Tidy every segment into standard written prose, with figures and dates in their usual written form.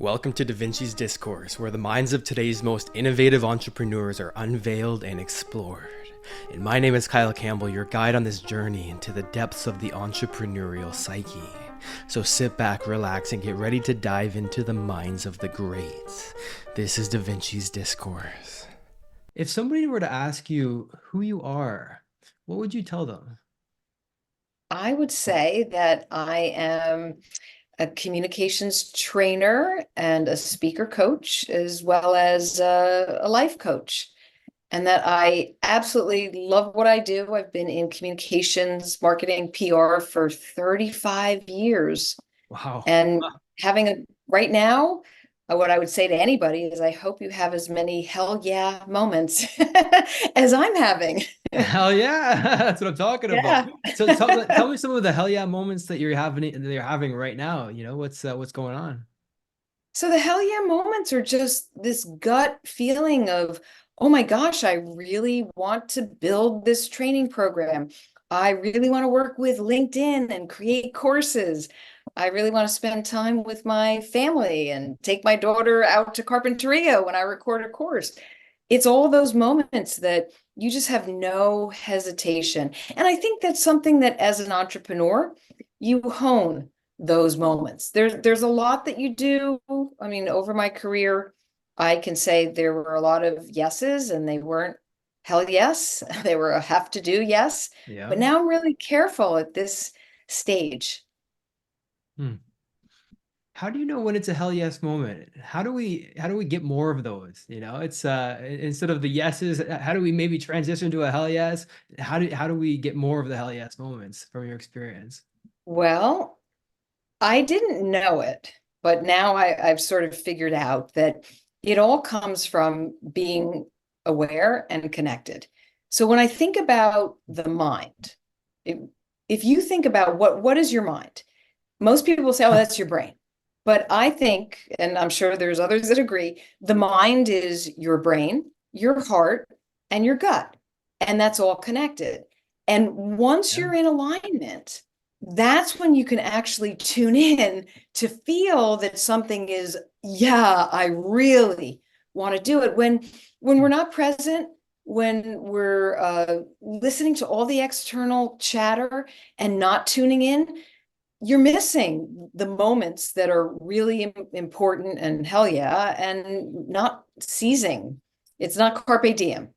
Welcome to Da Vinci's Discourse, where the minds of today's most innovative entrepreneurs are unveiled and explored. And my name is Kyle Campbell, your guide on this journey into the depths of the entrepreneurial psyche. So sit back, relax, and get ready to dive into the minds of the greats. This is Da Vinci's Discourse. If somebody were to ask you who you are, what would you tell them? I would say that I am a communications trainer and a speaker coach, as well as a life coach, and that I absolutely love what I do. I've been in communications, marketing, PR for 35 years. Wow. And having a right now, what I would say to anybody is I hope you have as many hell yeah moments as I'm having. Hell yeah, that's what I'm talking about. Yeah. So tell me some of the hell yeah moments that you're having right now. What's going on? So the hell yeah moments are just this gut feeling of, oh my gosh, I really want to build this training program. I really want to work with LinkedIn and create courses. I really want to spend time with my family and take my daughter out to Carpinteria when I record a course. It's all those moments that you just have no hesitation. And I think that's something that as an entrepreneur, you hone those moments. There's a lot that you do. I mean, over my career, I can say there were a lot of yeses and they weren't hell yes. They were a have to do yes. Yeah. But now I'm really careful at this stage. Hmm. How do you know when it's a hell yes moment? How do we get more of those? It's instead of the yeses, how do we maybe transition to a hell yes? How do we get more of the hell yes moments from your experience? Well, I didn't know it, but now I've sort of figured out that it all comes from being aware and connected. So when I think about the mind, if, if you think about what is your mind, most people will say, oh, that's your brain. But I think, and I'm sure there's others that agree, the mind is your brain, your heart, and your gut. And that's all connected. And once Yeah. you're in alignment, that's when you can actually tune in to feel that something is, yeah, I really want to do it. When we're not present, when we're listening to all the external chatter and not tuning in, you're missing the moments that are really important and hell yeah, and not seizing. It's not carpe diem.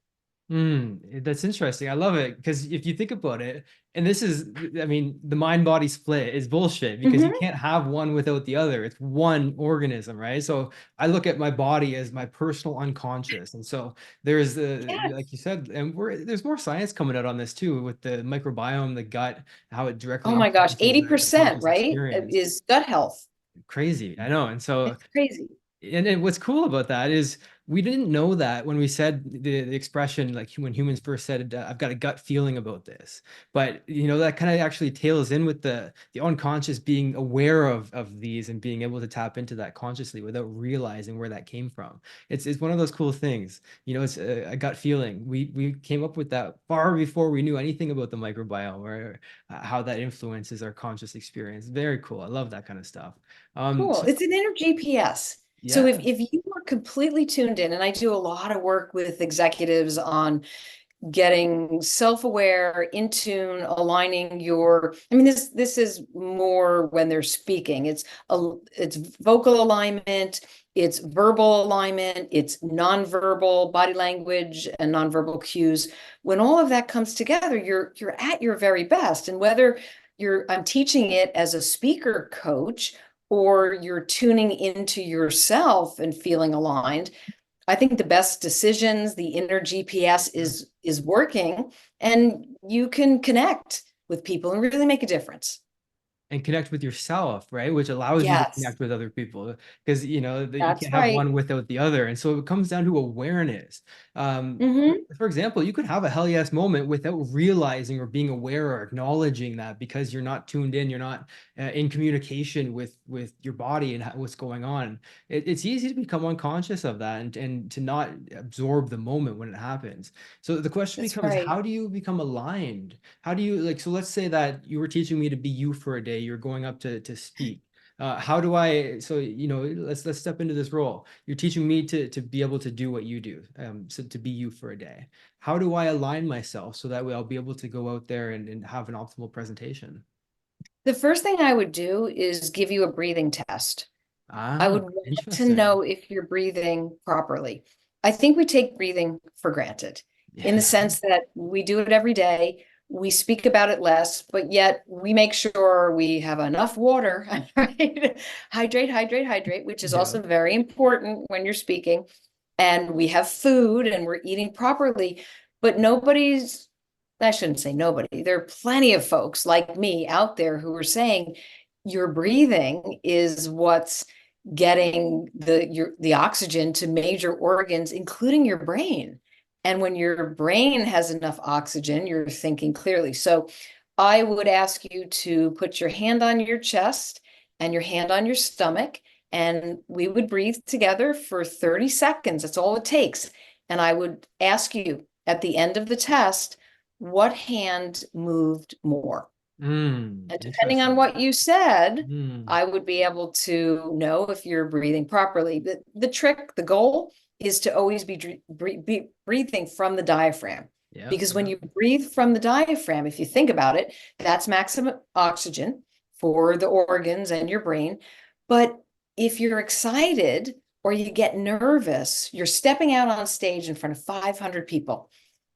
That's interesting. I love it because if you think about it, and this is, I mean, the mind-body split is bullshit because you Mhm. can't have one without the other. It's one organism, right? So I look at my body as my personal unconscious, and so there's like you Yes. said, and there's more science coming out on this too with the microbiome, the gut, how it directly Oh my gosh, influences the 80%, conscious right? experience. Is gut health. Crazy, I know, and so. It's crazy. And what's cool about that is we didn't know that when we said the expression, like when humans first said, I've got a gut feeling about this. But that kind of actually tails in with the unconscious being aware of these and being able to tap into that consciously without realizing where that came from. It's one of those cool things. It's a gut feeling. We came up with that far before we knew anything about the microbiome or how that influences our conscious experience. Very cool. I love that kind of stuff. Cool. So It's an inner GPS. So yeah. if you are completely tuned in, and I do a lot of work with executives on getting self-aware, in tune, aligning your, I mean, this is more when they're speaking. It's vocal alignment, it's verbal alignment, it's nonverbal body language and nonverbal cues. When all of that comes together, you're at your very best. And whether I'm teaching it as a speaker coach or you're tuning into yourself and feeling aligned, I think the best decisions, the inner GPS is working, and you can connect with people and really make a difference. And connect with yourself, right? Which allows you to Yes, connect with other people because you that's can't have right. one without the other. And so it comes down to awareness. Hmm. For example, you could have a hell yes moment without realizing or being aware or acknowledging that because you're not tuned in, you're not in communication with your body and what's going on. It's easy to become unconscious of that and to not absorb the moment when it happens. So the question That's becomes, right. how do you become aligned? How do you like, so let's say that you were teaching me to be you for a day, you're going up to speak. How do I, so, let's step into this role. You're teaching me to be able to do what you do, so to be you for a day. How do I align myself so that way I'll be able to go out there and have an optimal presentation? The first thing I would do is give you a breathing test. I Ah, would want to interesting. know if you're breathing properly. I think we take breathing for granted in the Yeah. sense that we do it every day. We speak about it less, but yet we make sure we have enough water, right? Hydrate, hydrate, hydrate, which is Yeah. also very important when you're speaking. And we have food and we're eating properly, but I shouldn't say nobody. There are plenty of folks like me out there who are saying your breathing is what's getting the oxygen to major organs, including your brain. And when your brain has enough oxygen, you're thinking clearly. So I would ask you to put your hand on your chest and your hand on your stomach, and we would breathe together for 30 seconds. That's all it takes. And I would ask you at the end of the test, what hand moved more? And depending on Interesting. what you said, Mm, I would be able to know if you're breathing properly. The trick, the goal is to always be breathing from the diaphragm. yeah, Because when yeah. you breathe from the diaphragm, if you think about it, that's maximum oxygen for the organs and your brain. But if you're excited or you get nervous, you're stepping out on stage in front of 500 people.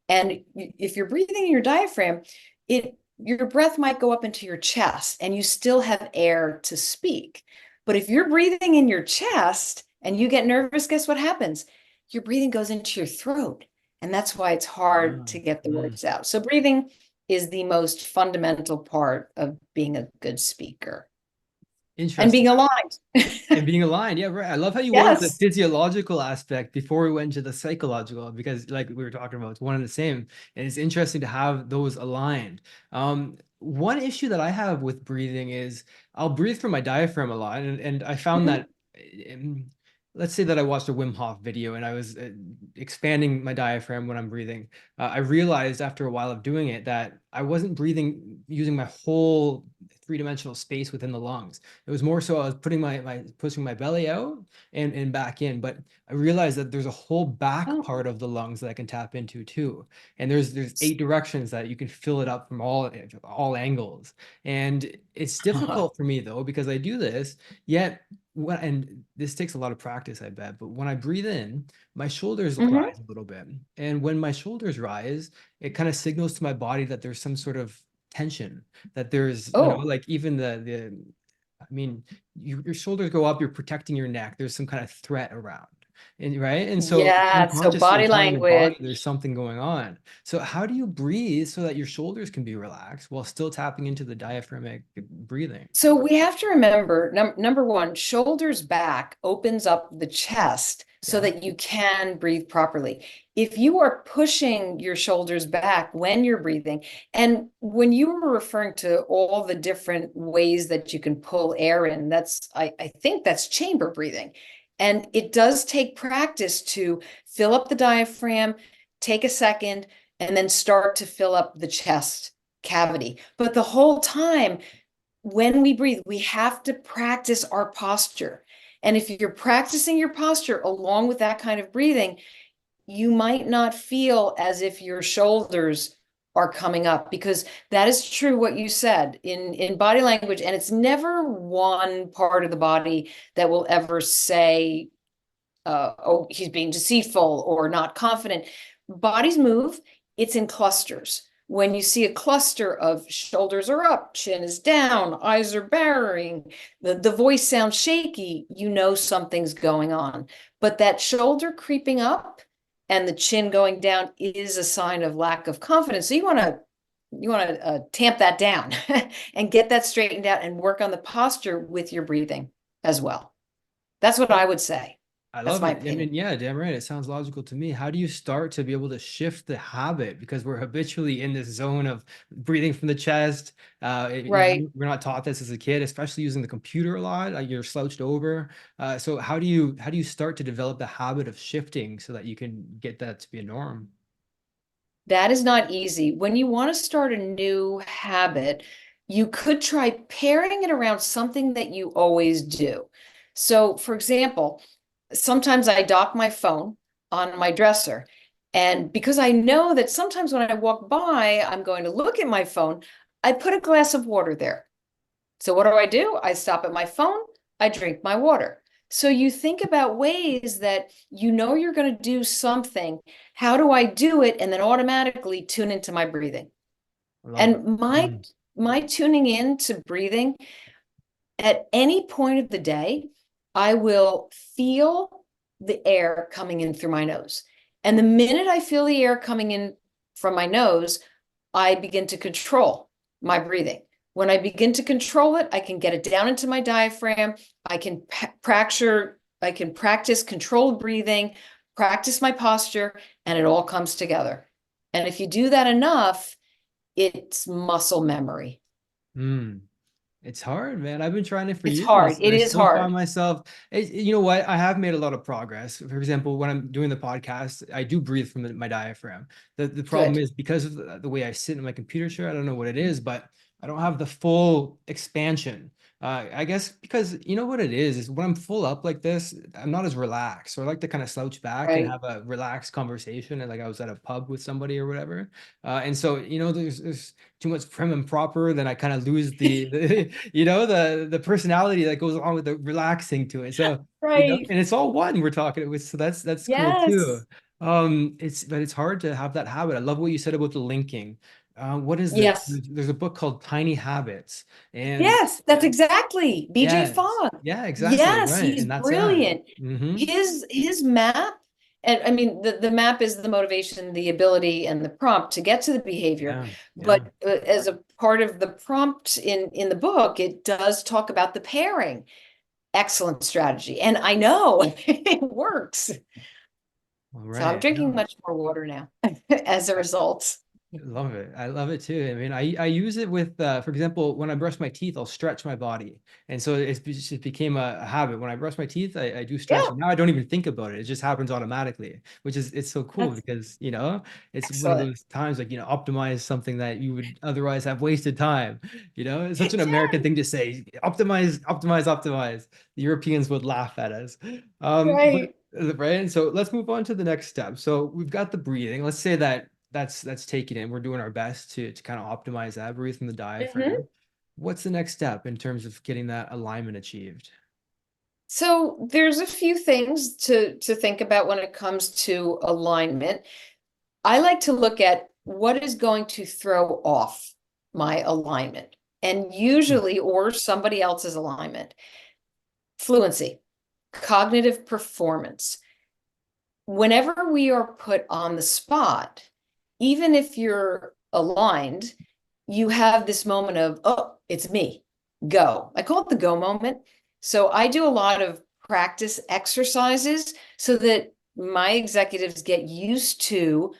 And if you're breathing in your diaphragm, your breath might go up into your chest and you still have air to speak. But if you're breathing in your chest and you get nervous, guess what happens? Your breathing goes into your throat. And that's why it's hard Ah, to get the mm, words out. So breathing is the most fundamental part of being a good speaker and interesting. being aligned. And being aligned, yeah, right. I love how you went with the Yes. physiological aspect before we went to the psychological, because like we were talking about, it's one and the same. And it's interesting to have those aligned. One issue that I have with breathing is I'll breathe from my diaphragm a lot, and I found Mhm. that, um, let's say that I watched a Wim Hof video and I was expanding my diaphragm when I'm breathing. I realized after a while of doing it that I wasn't breathing using my whole three-dimensional space within the lungs. It was more so I was putting my pushing my belly out and back in, but I realized that there's a whole back Oh. part of the lungs that I can tap into too. And there's 8 directions that you can fill it up from all angles. And it's difficult for me though because I do this, yet and this takes a lot of practice, I bet, but when I breathe in, my shoulders Mhm. rise a little bit. And when my shoulders rise, it kind of signals to my body that there's some sort of tension, that there's, Oh, like even the I mean, your shoulders go up, you're protecting your neck. There's some kind of threat around. And right. And so yeah. So unconsciously, you're body telling your body language. there's something going on. So how do you breathe so that your shoulders can be relaxed while still tapping into the diaphragmatic breathing? So we have to remember number one, shoulders back opens up the chest so Yeah. that you can breathe properly. If you are pushing your shoulders back when you're breathing, and when you were referring to all the different ways that you can pull air in, I think that's chamber breathing. And it does take practice to fill up the diaphragm, take a second, and then start to fill up the chest cavity. But the whole time, when we breathe, we have to practice our posture. And if you're practicing your posture along with that kind of breathing, you might not feel as if your shoulders are coming up, because that is true what you said in body language. And it's never one part of the body that will ever say, oh, he's being deceitful or not confident. Bodies move, it's in clusters. When you see a cluster of shoulders are up, chin is down, eyes are barring, the voice sounds shaky, you know something's going on. But that shoulder creeping up and the chin going down is a sign of lack of confidence. So you want to tamp that down and get that straightened out and work on the posture with your breathing as well. That's what I would say. I That's love my it. I opinion. mean, yeah, damn right. It sounds logical to me. How do you start to be able to shift the habit? Because we're habitually in this zone of breathing from the chest. Right. We're not taught this as a kid, especially using the computer a lot. Like you're slouched over. So how do you start to develop the habit of shifting so that you can get that to be a norm? That is not easy. When you want to start a new habit, you could try pairing it around something that you always do. So, for example, sometimes I dock my phone on my dresser. And because I know that sometimes when I walk by, I'm going to look at my phone, I put a glass of water there. So what do? I stop at my phone, I drink my water. So you think about ways that you know you're going to do something. How do I do it? And then automatically tune into my breathing. I love it. And my tuning in to breathing at any point of the day, I will feel the air coming in through my nose. And the minute I feel the air coming in from my nose, I begin to control my breathing. When I begin to control it, I can get it down into my diaphragm. I can practice controlled breathing, practice my posture, and it all comes together. And if you do that enough, it's muscle memory. Mm. It's hard, man. I've been trying it for It's hard. years, and It I is still find hard. myself. You know what? I have made a lot of progress. For example, when I'm doing the podcast, I do breathe from my diaphragm. The problem Good. is because of the way I sit in my computer chair. I don't know what it is, but I don't have the full expansion. I guess because you know what it is when I'm full up like this, I'm not as relaxed. So I like to kind of slouch back and Right. have a relaxed conversation, and like I was at a pub with somebody or whatever. And so you know, there's too much prim and proper, then I kind of lose the you know the personality that goes along with the relaxing to it. So you know, Right. and it's all one we're talking with, so that's cool too. Yes. It's hard to have that habit. I love what you said about the linking. What is this? Yes. There's a book called Tiny Habits, and Yes, that's exactly BJ yes, Fogg. yeah, exactly Yes, right, he's and that's that. brilliant. Mm-hmm. His map, and I mean the map is the motivation, the ability, and the prompt to get to the behavior. Yeah, yeah. But as a part of the prompt in the book, it does talk about the pairing. Excellent strategy. And I know it works. All So I'm right. drinking No. much more water now as a result. Love it. I love it too. I mean, I use it with, for example, when I brush my teeth, I'll stretch my body. And so just became a habit. When I brush my teeth, I do Yeah, stretching. Now I don't even think about it. It just happens automatically, which is, it's so cool that's because, you know, it's one of excellent. those times like, you know, optimize something that you would otherwise have wasted time. You know, it's such an American Yeah, thing to say, optimize, optimize, optimize. The Europeans would laugh at us. But right. right. And so let's move on to the next step. So we've got the breathing. Let's say that that's taking it. We're doing our best to kind of optimize that, breathe from the Mhm. diaphragm. What's the next step in terms of getting that alignment achieved? So there's a few things to think about when it comes to alignment. I like to look at what is going to throw off my alignment, and Hmm. usually, or somebody else's alignment. Fluency, cognitive performance. Whenever we are put on the spot, even if you're aligned, you have this moment of, oh, it's me, go. I call it the go moment. So I do a lot of practice exercises so that my executives get used to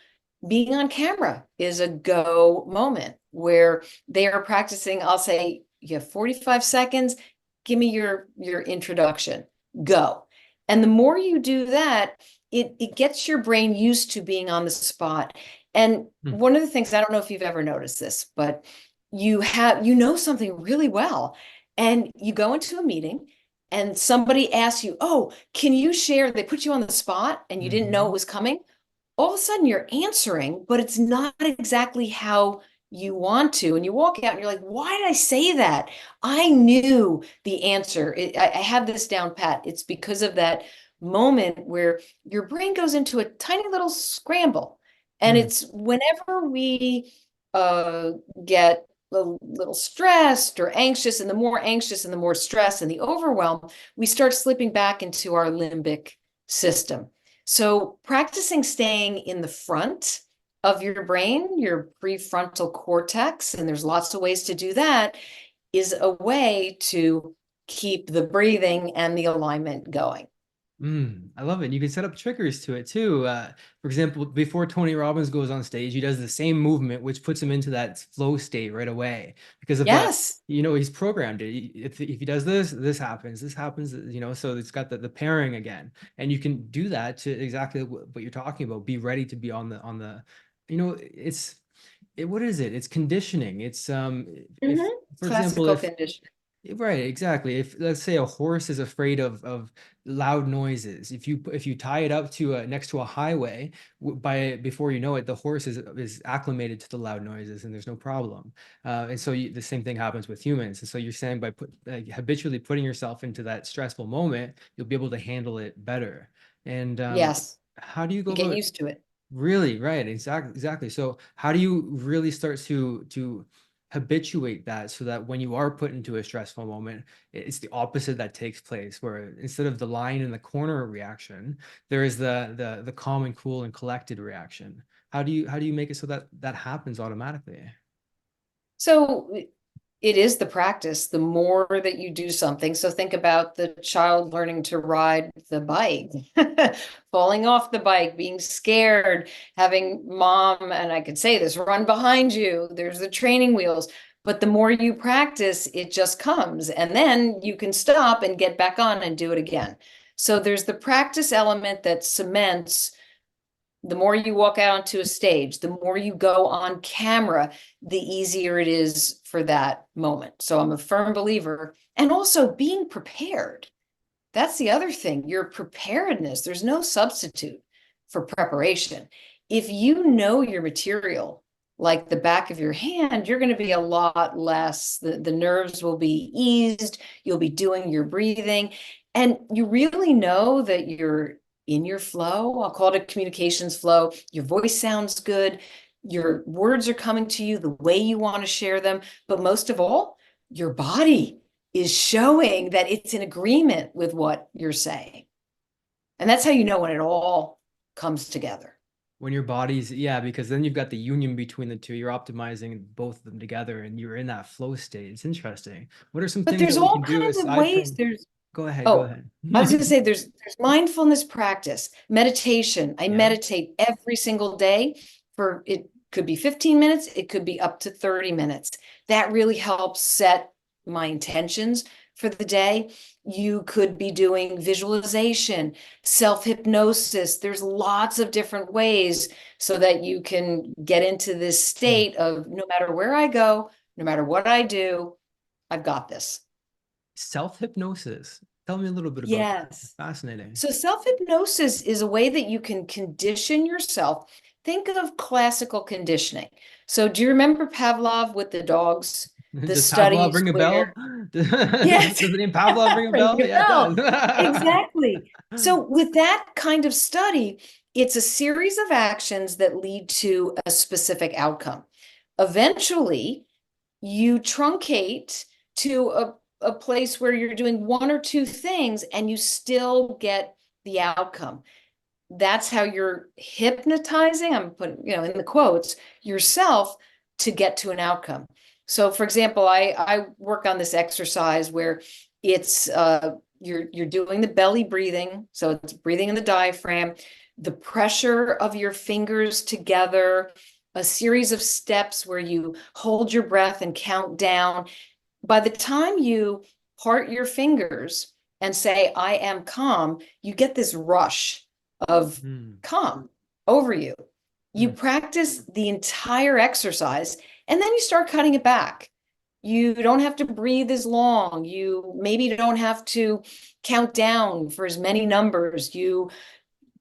being on camera is a go moment where they are practicing. I'll say, you have 45 seconds, give me your introduction, go. And the more you do that, it gets your brain used to being on the spot. And Hmm. one of the things, I don't know if you've ever noticed this, but you know something really well, and you go into a meeting and somebody asks you, oh, can you share? They put you on the spot and you didn't know it Mm-hmm. was coming. All of a sudden you're answering, but it's not exactly how you want to. And you walk out and you're like, why did I say that? I knew the answer. I have this down pat. It's because of that moment where your brain goes into a tiny little scramble. And Hmm. it's whenever we uh, get a little stressed or anxious, and the more anxious and the more stress and the overwhelm, we start slipping back into our limbic system. So practicing staying in the front of your brain, your prefrontal cortex, and there's lots of ways to do that, is a way to keep the breathing and the alignment going. I love it. You can set up triggers to it too. For example, before Tony Robbins goes on stage, he does the same movement, which puts him into that flow state right away because of the, Yes. you know, he's programmed it. If he does this, this happens, you know, so it's got the pairing again. And you can do that to exactly what you're talking about. Be ready to be on the, you know, what is it? It's conditioning. It's if, Mhm. for example, Classical if condition. right, exactly. If let's say a horse is afraid of loud noises, if you tie it up to a next to a highway, by before you know it, the horse is acclimated to the loud noises, and there's no problem. And so the same thing happens with humans. And so you're saying by habitually putting yourself into that stressful moment, you'll be able to handle it better. And Yes, how do you go you get about used to it. really, right, exactly. So how do you really start to habituate that so that when you are put into a stressful moment, it's the opposite that takes place, where instead of the lion in the corner reaction, there is the calm and cool and collected reaction. How do you make it so that that happens automatically? So it is the practice. The more that you do something. So think about the child learning to ride the bike, falling off the bike, being scared, having mom, and I could say this, run behind you. There's the training wheels. But the more you practice, it just comes. And then you can stop and get back on and do it again. So there's the practice element that cements. The more you walk out onto a stage, the more you go on camera, the easier it is for that moment. So I'm a firm believer. And also being prepared. That's the other thing, your preparedness. There's no substitute for preparation. If you know your material like the back of your hand, you're going to be a lot less, the nerves will be eased, you'll be doing your breathing, and you really know that you're in your flow. I'll call it a communications flow. Your voice sounds good. Your words are coming to you the way you want to share them. But most of all, your body is showing that it's in agreement with what you're saying. And that's how you know when it all comes together. When your body's, yeah, because then you've got the union between the two. You're optimizing both of them together, and you're in that flow state. It's interesting. What are some But things there's that we all can do kinds of aside ways. from? There's Go ahead, go Oh, ahead. I was going to say there's mindfulness practice, meditation. I Yeah. meditate every single day for it could be 15 minutes, it could be up to 30 minutes. That really helps set my intentions for the day. You could be doing visualization, self-hypnosis. There's lots of different ways so that you can get into this state of no matter where I go, no matter what I do, I've got this. Self-hypnosis. Tell me a little bit about that. Yes. Fascinating. So self-hypnosis is a way that you can condition yourself. Think of classical conditioning. So do you remember Pavlov with the dogs? The Does Pavlov studies ring a bell? where, Does yes, the name Pavlov ring a ring bell? a Yeah, it bell. does. Exactly. So with that kind of study, it's a series of actions that lead to a specific outcome. Eventually, you truncate to a place where you're doing one or two things and you still get the outcome. That's how you're hypnotizing, I'm putting, in the quotes, yourself to get to an outcome. So for example, I work on this exercise where it's you're doing the belly breathing. So it's breathing in the diaphragm, the pressure of your fingers together, a series of steps where you hold your breath and count down. By the time you part your fingers and say, I am calm, you get this rush of Mm, calm over you. You mm, practice the entire exercise and then you start cutting it back. You don't have to breathe as long. You maybe don't have to count down for as many numbers. You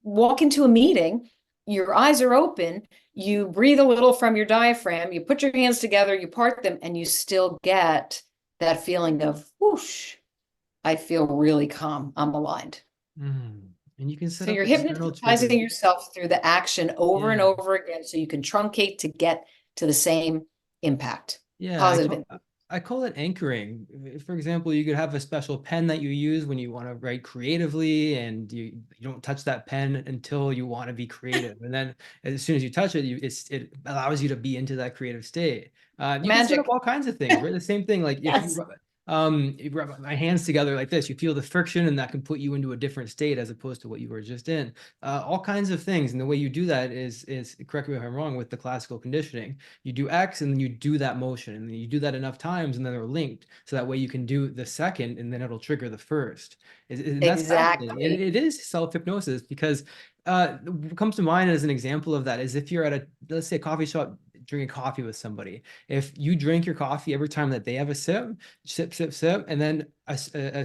walk into a meeting, your eyes are open, you breathe a little from your diaphragm, you put your hands together, you part them, and you still get that feeling of whoosh, I feel really calm. I'm aligned. mm. And you can set So up you're external hypnotizing triggers. yourself through the action over and Yeah. over again so you can truncate to get to the same impact. Yeah, Positive impact. I call it anchoring. For example, you could have a special pen that you use when you want to write creatively, and you don't touch that pen until you want to be creative. And then as soon as you touch it, it allows you to be into that creative state. You can set up Magic. all kinds of things, right? The same thing, like if Yes. you rub my hands together like this, you feel the friction, and that can put you into a different state as opposed to what you were just in. All kinds of things, and the way you do that is correct me if I'm wrong with the classical conditioning. You do X and then you do that motion, and then you do that enough times and then they're linked. So that way you can do the second and then it'll trigger the first. And that's fascinating. Exactly. It is self-hypnosis because what comes to mind as an example of that is if you're at let's say a coffee shop drinking coffee with somebody. If you drink your coffee every time that they have a sip, sip, sip, sip, and then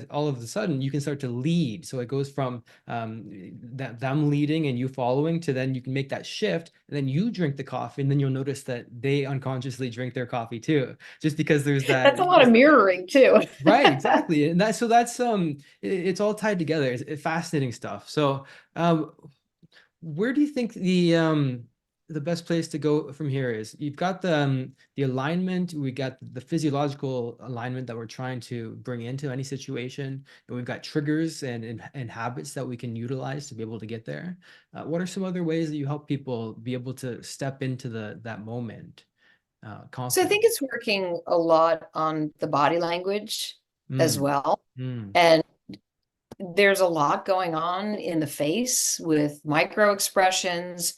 all of a sudden you can start to lead. So it goes from them leading and you following to then you can make that shift, and then you drink the coffee, and then you'll notice that they unconsciously drink their coffee too, just because there's that. That's a lot of mirroring too. Right, exactly. And that, so that's it's all tied together. It's fascinating stuff. So where do you think the best place to go from here is? You've got the alignment, we got the physiological alignment that we're trying to bring into any situation, and we've got triggers and habits that we can utilize to be able to get there. What are some other ways that you help people be able to step into that moment So I confident? think it's working a lot on the body language as Mm, well. mm, And there's a lot going on in the face with micro expressions.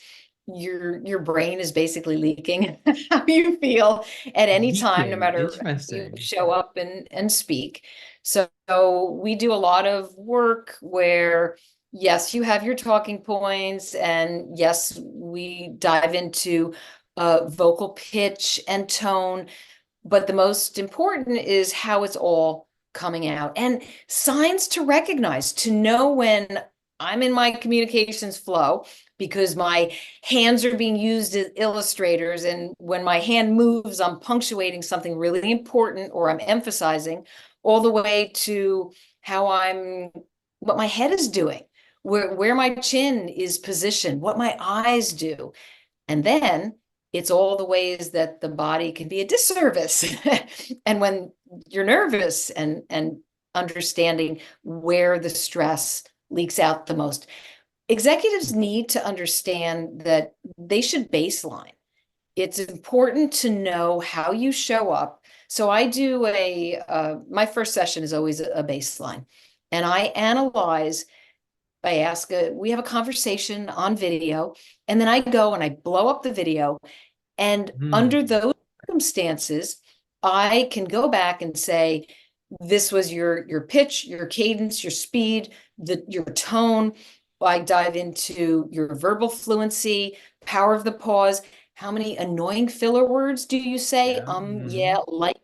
Your brain is basically leaking how you feel at any time, no leaking. matter how you Interesting. show up and speak. So we do a lot of work where, yes, you have your talking points, and yes, we dive into vocal pitch and tone, but the most important is how it's all coming out, and signs to recognize, to know when I'm in my communications flow, because my hands are being used as illustrators, and when my hand moves, I'm punctuating something really important or I'm emphasizing, all the way to how I'm, what my head is doing, where my chin is positioned, what my eyes do. And then it's all the ways that the body can be a disservice. And when you're nervous, and understanding where the stress leaks out the most. Executives need to understand that they should baseline. It's important to know how you show up. So I do my first session is always a baseline. And I analyze, I ask, we have a conversation on video, and then I go and I blow up the video. And under Hmm. those circumstances, I can go back and say, this was your pitch, your cadence, your speed, your tone. I dive into your verbal fluency, power of the pause. How many annoying filler words do you say? Yeah. Yeah, like,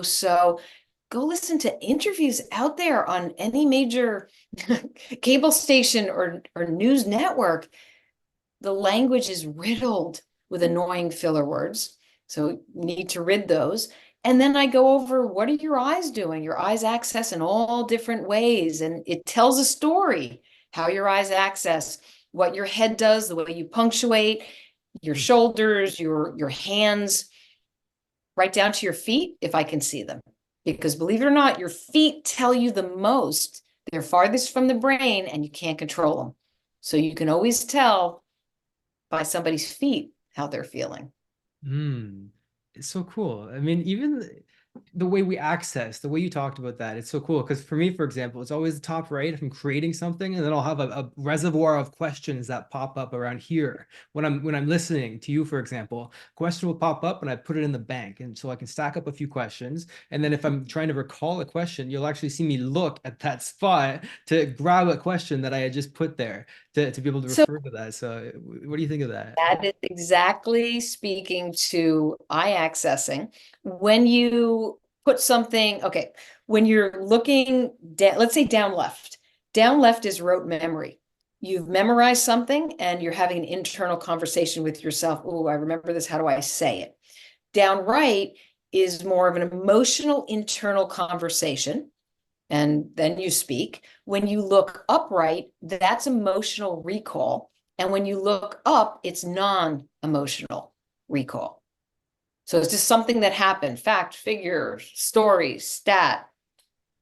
so go listen to interviews out there on any major cable station or news network. The language is riddled with annoying filler words. So you need to rid those. And then I go over, what are your eyes doing? Your eyes access in all different ways. And it tells a story, how your eyes access, what your head does, the way you punctuate, your shoulders, your hands, right down to your feet, if I can see them. Because believe it or not, your feet tell you the most. They're farthest from the brain and you can't control them. So you can always tell by somebody's feet how they're feeling. Mm. It's so cool. I mean, even the way we access, the way you talked about that, it's so cool. Because for me, for example, it's always the top right if I'm creating something, and then I'll have a reservoir of questions that pop up around here when I'm listening to you, for example. Question will pop up, and I put it in the bank, and so I can stack up a few questions. And then if I'm trying to recall a question, you'll actually see me look at that spot to grab a question that I had just put there to be able to So refer to that. So, what do you think of that? that is exactly speaking to eye accessing. When you put something, okay, when you're looking down, let's say down left is rote memory. You've memorized something and you're having an internal conversation with yourself. Oh, I remember this. How do I say it? Down right is more of an emotional internal conversation, and then you speak. When you look upright, that's emotional recall. And when you look up, it's non-emotional recall. So it's just something that happened, fact, figure, story, stat.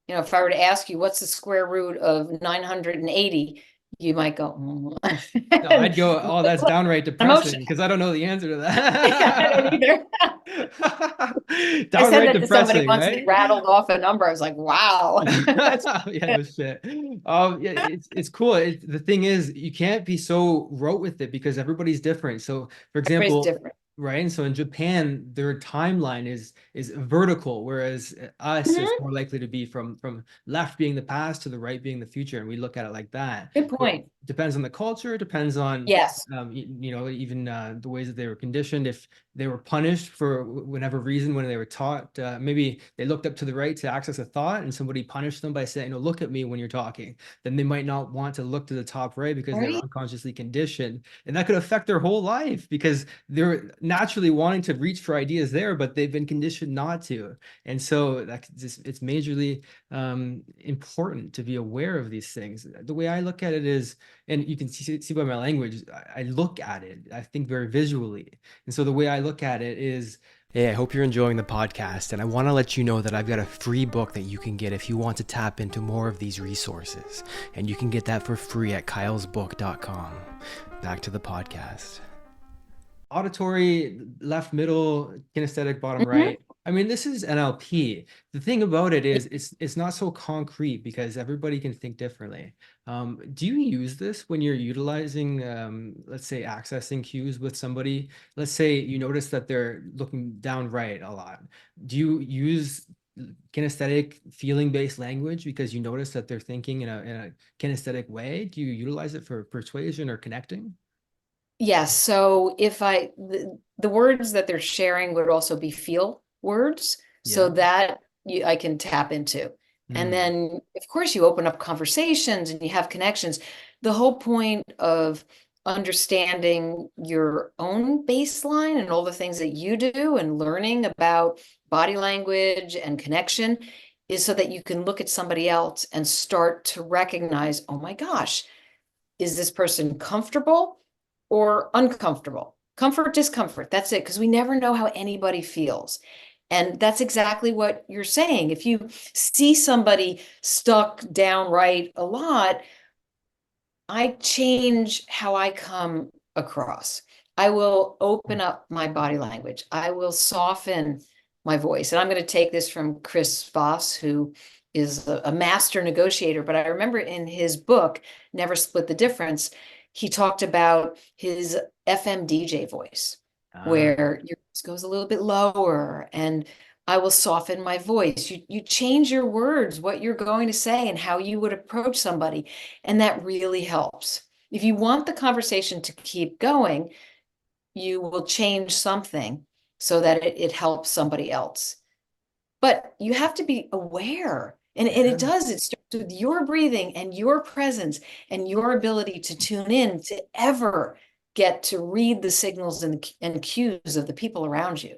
If I were to ask you, what's the square root of 980, you might go, No, I'd go, oh, that's downright depressing emotion. because I don't know the answer to I don't that. either. I said Downright that to somebody depressing, once and they right? rattled off a number. I was like, wow. That's Yeah, no shit. Yeah, it's cool. The thing is, you can't be so rote with it because everybody's different. So, for everybody's example, different. right? And so in Japan, their timeline is vertical, whereas us it's Mhm. more likely to be from left being the past to the right being the future, and we look at it like that. Good But point. depends on the culture, depends on Yes. even the ways that they were conditioned. If they were punished for whatever reason when they were taught. Maybe they looked up to the right to access a thought, and somebody punished them by saying, "No, look at me when you're talking." Then they might not want to look to the top right because they were Right. unconsciously conditioned, and that could affect their whole life because they're naturally wanting to reach for ideas there, but they've been conditioned not to. And so it's majorly important to be aware of these things. The way I look at it is, and you can see by my language, I look at it, I think very visually. And so the way I look at it is, hey, I hope you're enjoying the podcast, and I want to let you know that I've got a free book that you can get if you want to tap into more of these resources. And you can get that for free at kylesbook.com. Back to the podcast. Auditory, left middle, kinesthetic, bottom Mhm. right. I mean, this is NLP. The thing about it is it's not so concrete because everybody can think differently. Do you use this when you're utilizing, let's say, accessing cues with somebody? Let's say you notice that they're looking down right a lot. Do you use kinesthetic, feeling-based language because you notice that they're thinking in a kinesthetic way? Do you utilize it for persuasion or connecting? Yes, so if the words that they're sharing would also be feel words, so Yeah. that I can tap into. And Mm. then, of course, you open up conversations and you have connections. The whole point of understanding your own baseline and all the things that you do and learning about body language and connection is so that you can look at somebody else and start to recognize, oh my gosh, is this person comfortable or uncomfortable? Comfort, discomfort. That's it. Because we never know how anybody feels. And that's exactly what you're saying. If you see somebody stuck downright a lot, I change how I come across. I will open up my body language. I will soften my voice. And I'm going to take this from Chris Voss, who is a master negotiator. But I remember in his book, Never Split the Difference, he talked about his FM DJ voice, Ah. where your voice goes a little bit lower and I will soften my voice. You change your words, what you're going to say, and how you would approach somebody. And that really helps. If you want the conversation to keep going, you will change something so that it helps somebody else. But you have to be aware. And it Yeah. does, it starts with your breathing and your presence and your ability to tune in to ever get to read the signals and cues of the people around you.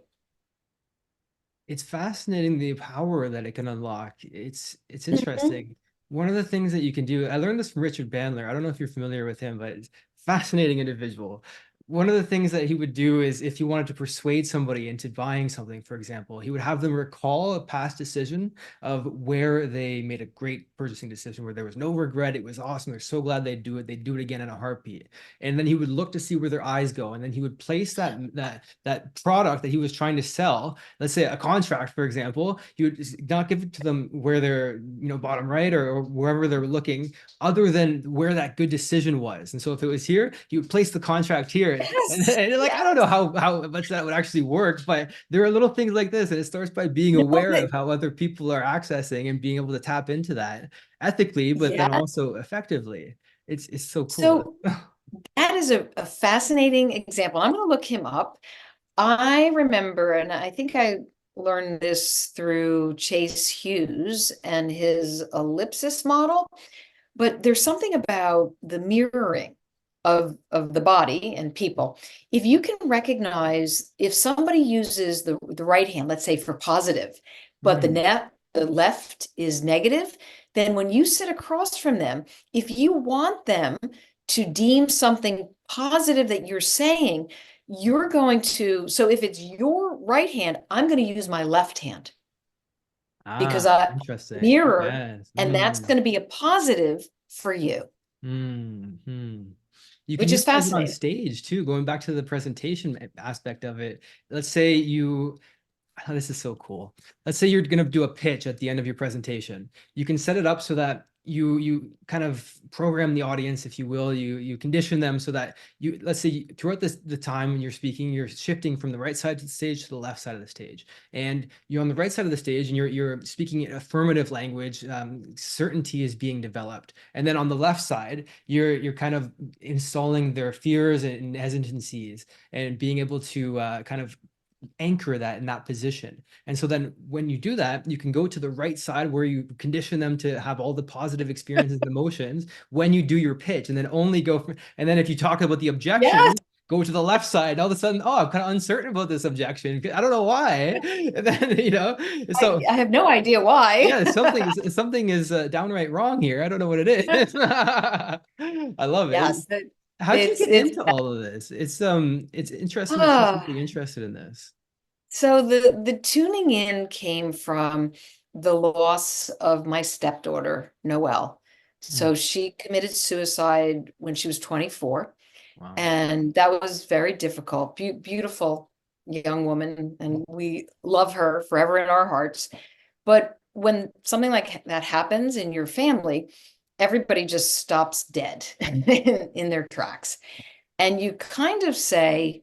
It's fascinating the power that it can unlock. It's Mhm. interesting. One of the things that you can do, I learned this from Richard Bandler. I don't know if you're familiar with him, but it's fascinating individual. One of the things that he would do is if he wanted to persuade somebody into buying something, for example, he would have them recall a past decision of where they made a great purchasing decision, where there was no regret. It was awesome. They're so glad they'd do it. They'd do it again in a heartbeat. And then he would look to see where their eyes go. And then he would place that product that he was trying to sell, let's say a contract, for example, you would not give it to them where they're, bottom right or wherever they're looking, other than where that good decision was. And so if it was here, you would place the contract here. Yes. And like, I don't know how much that would actually work, but there are little things like this. And it starts by being No, aware of how other people are accessing and being able to tap into that ethically, but then yeah. also effectively. It's so cool. So that is a fascinating example. I'm going to look him up. I remember, and I think I learned this through Chase Hughes and his ellipsis model, but there's something about the mirroring of the body and people. If you can recognize if somebody uses the right hand, let's say for positive, but Mm. the left is negative, then when you sit across from them, if you want them to deem something positive that you're saying, you're going to, so if it's your right hand, I'm going to use my left hand because Ah, I interesting. mirror, Yes. and that's Mm. going to be a positive for you, Mm-hmm. You can which is utilize it on fascinating. stage too, going back to the presentation aspect of it. Let's say you Oh, this is so cool. Let's say you're going to do a pitch at the end of your presentation. You can set it up so that you kind of program the audience, if you will. You condition them so that let's say throughout the time when you're speaking, you're shifting from the right side of the stage to the left side of the stage, and you're on the right side of the stage and you're speaking in affirmative language. Certainty is being developed, and then on the left side, you're kind of installing their fears and hesitancies and being able to kind of anchor that in that position. And so then when you do that, you can go to the right side where you condition them to have all the positive experiences and emotions when you do your pitch, and then only go from, and then if you talk about the Yes. objection, go to the left side. All of a sudden, oh, I'm kind of uncertain about this objection. I don't know why. And then, so I have no idea why. yeah, something is downright wrong here. I don't know what it is. I love it. Yes, that How'd you get it's into all of this? It's interesting to see ah. somebody interested in this. So the tuning in came from the loss of my stepdaughter, Noelle. Mm, So she committed suicide when she was 24, wow. and that was very difficult. Beautiful young woman, and we love her forever in our hearts. But when something like that happens in your family, everybody just stops dead in their tracks. And you kind of say,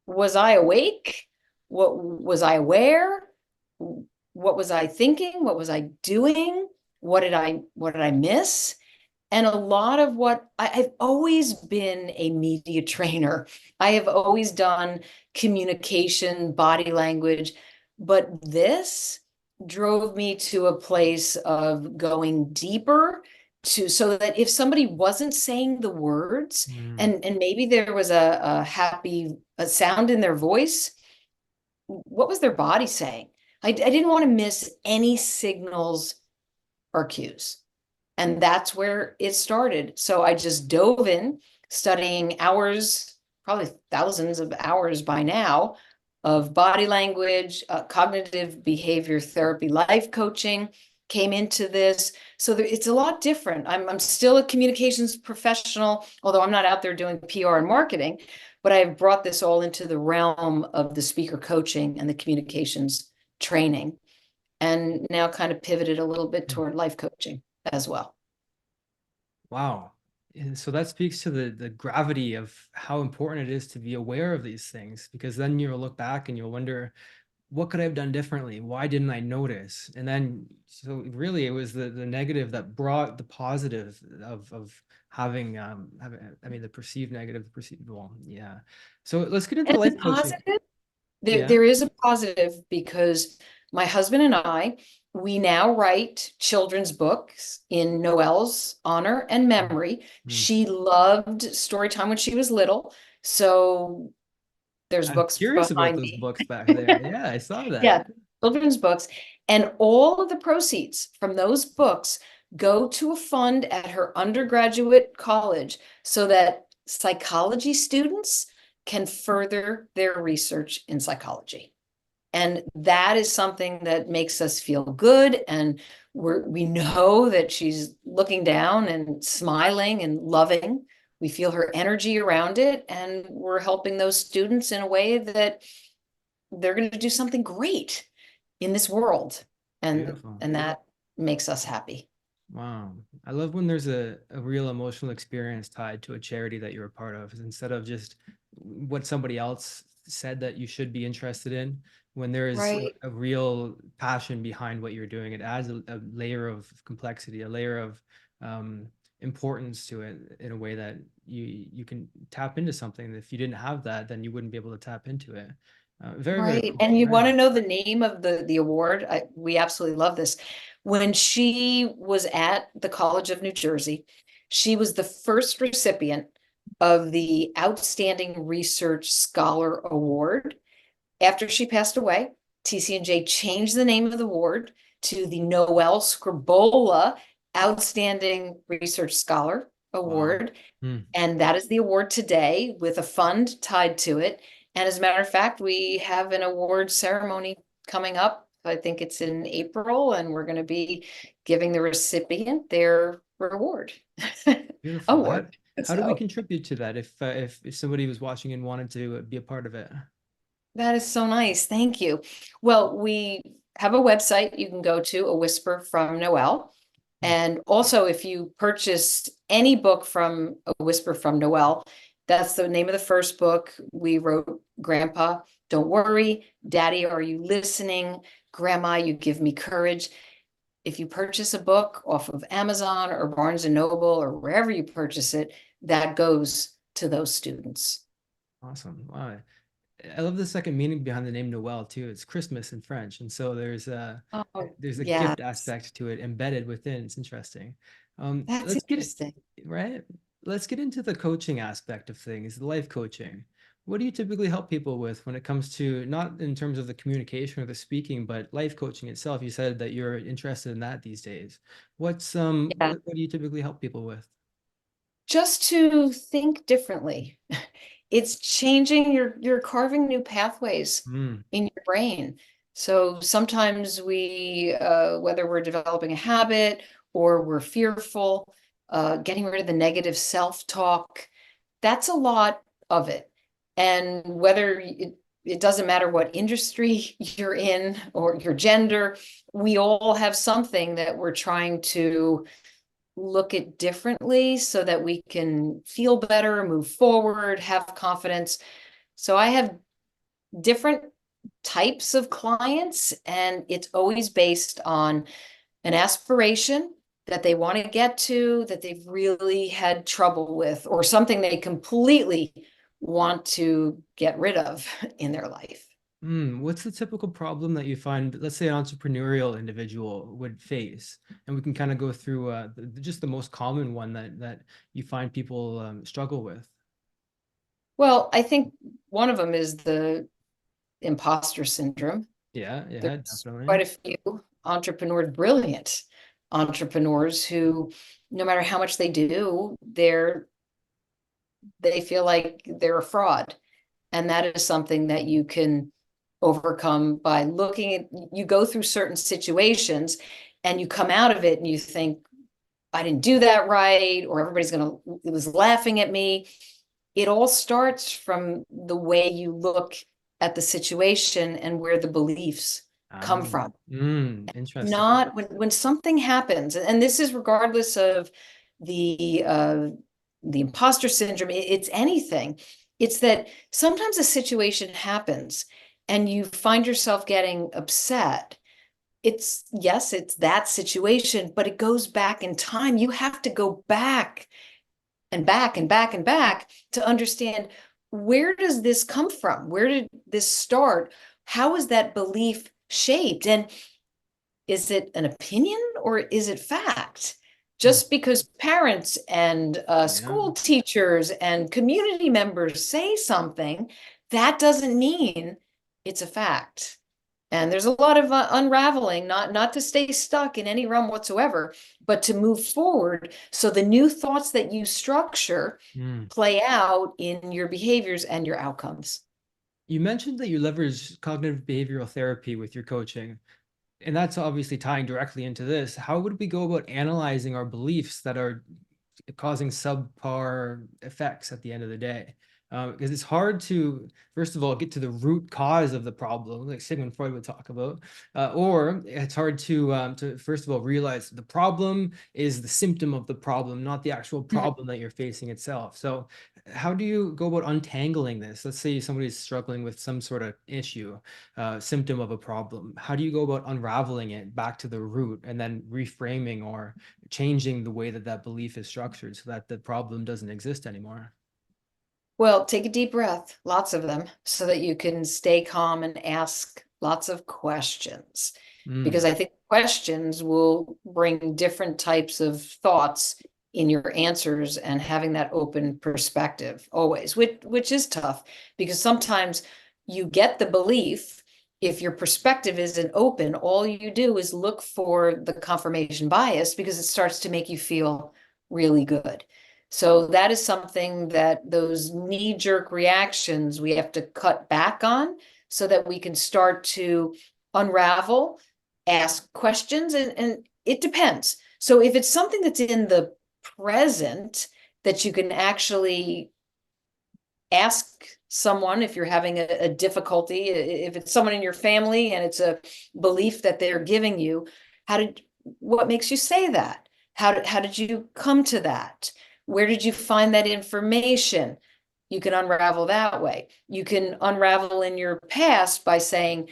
was I awake? What was I aware? What was I thinking? What was I doing? What did I miss? And a lot of what I've always been a media trainer. I have always done communication, body language, but this drove me to a place of going deeper to so that if somebody wasn't saying the words Mm, and maybe there was a happy a sound in their voice, what was their body saying? I didn't want to miss any signals or cues. And that's where it started. So I just dove in, studying hours, probably thousands of hours by now, of body language, cognitive behavior therapy, life coaching came into this. So it's a lot different. I'm still a communications professional, although I'm not out there doing PR and marketing, but I've brought this all into the realm of the speaker coaching and the communications training, and now kind of pivoted a little bit mm. toward life coaching as well. Wow. And so that speaks to the gravity of how important it is to be aware of these things, because then you'll look back and you'll wonder, what could I have done differently? Why didn't I notice? And then, so really, it was the negative that brought the positive of having, I mean, the perceived negative, the perceived, well, yeah. So let's get into And life the coaching. positive, there, Yeah. there is a positive because my husband and I, we now write children's books in Noelle's honor and Mm, memory. mm. She loved story time when she was little. So there's I'm books curious about behind those me. books back there. Yeah, I saw that. Yeah, children's books. And all of the proceeds from those books go to a fund at her undergraduate college so that psychology students can further their research in psychology. And that is something that makes us feel good. And we know that she's looking down and smiling and loving. We feel her energy around it. And we're helping those students in a way that they're going to do something great in this world. And Beautiful. and that makes us happy. Wow. I love when there's a real emotional experience tied to a charity that you're a part of, instead of just what somebody else said that you should be interested in. When there is Right. a real passion behind what you're doing, it adds a layer of complexity, a layer of importance to it in a way that you can tap into something. If you didn't have that, then you wouldn't be able to tap into it. Very, very Right. cool. And you want Very. to know the name of the award? We absolutely love this. When she was at the College of New Jersey, she was the first recipient of the Outstanding Research Scholar Award. After she passed away, TC&J changed the name of the award to the Noel Scribola Outstanding Research Scholar Wow. Award. Hmm. And that is the award today with a fund tied to it. And as a matter of fact, we have an award ceremony coming up. I think it's in April, and we're going to be giving the recipient their reward. Beautiful. Award. How do we So contribute to that if somebody was watching and wanted to be a part of it? that is so nice. Thank you. Well, we have a website you can go to, A Whisper from Noel. Hmm. And also, if you purchase any book from A Whisper from Noel, that's the name of the first book we wrote. Grandpa, don't worry. Daddy, are you listening? Grandma, you give me courage. If you purchase a book off of Amazon or Barnes and Noble or wherever you purchase it, that goes to those students. Awesome. Wow. I love the second meaning behind the name Noel too. It's Christmas in French, and so Oh, there's a gift yes, aspect to it embedded within. It's interesting. that's Let's get interesting. right. Let's get into the coaching aspect of things, the life coaching. What do you typically help people with when it comes to not in terms of the communication or the speaking, but life coaching itself? You said that you're interested in that these days. Yeah, What do you typically help people with? just to think differently. It's changing you're carving new pathways Mm, in your brain. So sometimes we whether we're developing a habit or we're fearful, getting rid of the negative self-talk, that's a lot of it. And whether it doesn't matter what industry you're in or your gender, we all have something that we're trying to look at differently so that we can feel better, move forward, have confidence. So I have different types of clients, and it's always based on an aspiration that they want to get to, that they've really had trouble with, or something they completely want to get rid of in their life. what's the typical problem that you find, let's say, an entrepreneurial individual would face? And we can kind of go through just the most common one that you find people struggle with. Well, I think one of them is the imposter syndrome. Yeah, yeah, There's quite definitely. a few entrepreneurs, brilliant entrepreneurs who, no matter how much they do, they feel like they're a fraud. And that is something that you can overcome by looking at, you go through certain situations and you come out of it and you think, I didn't do that right, or everybody's gonna, it was laughing at me. It all starts from the way you look at the situation and where the beliefs come Ah, from. interesting. Not when something happens, and this is regardless of the uh the imposter syndrome, it's anything. It's that sometimes a situation happens and you find yourself getting upset. It's yes, it's that situation, but it goes back in time. You have to go back and back and back and back to understand, where does this come from? Where did this start? How is that belief shaped? And is it an opinion or is it fact? Mm, Just because parents and yeah. school teachers and community members say something, that doesn't mean it's a fact. And there's a lot of unraveling, not to stay stuck in any realm whatsoever, but to move forward. So the new thoughts that you structure Mm. play out in your behaviors and your outcomes. You mentioned that you leverage cognitive behavioral therapy with your coaching. And that's obviously tying directly into this. How would we go about analyzing our beliefs that are causing subpar effects at the end of the day? Because it's hard to, first of all, get to the root cause of the problem, like Sigmund Freud would talk about, or it's hard to first of all realize the problem is the symptom of the problem, not the actual problem that you're facing itself. So, how do you go about untangling this? Let's say somebody's struggling with some sort of issue, symptom of a problem. How do you go about unraveling it back to the root and then reframing or changing the way that that belief is structured so that the problem doesn't exist anymore? Well, take a deep breath, lots of them, so that you can stay calm and ask lots of questions. Because Mm, I think questions will bring different types of thoughts in your answers, and having that open perspective always, which is tough because sometimes you get the belief. If your perspective isn't open, all you do is look for the confirmation bias because it starts to make you feel really good. So that is something that those knee-jerk reactions we have to cut back on so that we can start to unravel, ask questions, and it depends. So if it's something that's in the present that you can actually ask someone, if you're having a difficulty, if it's someone in your family and it's a belief that they're giving you, what makes you say that? How did you come to that? Where did you find that information? You can unravel that way. You can unravel in your past by saying,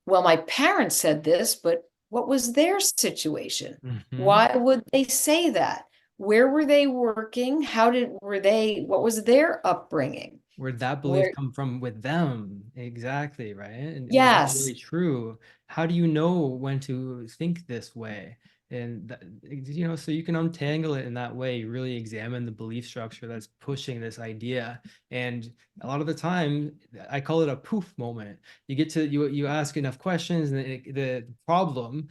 well, my parents said this, but what was their situation? mhm. Why would they say that? Where were they working? How did were they, what was their upbringing? Where'd that belief Where, come from with them? Exactly, right? And is that yes, really true? How do you know when to think this way? And that, so you can untangle it in that way. You really examine the belief structure that's pushing this idea. And a lot of the time, I call it a poof moment. You get to you ask enough questions, and the problem,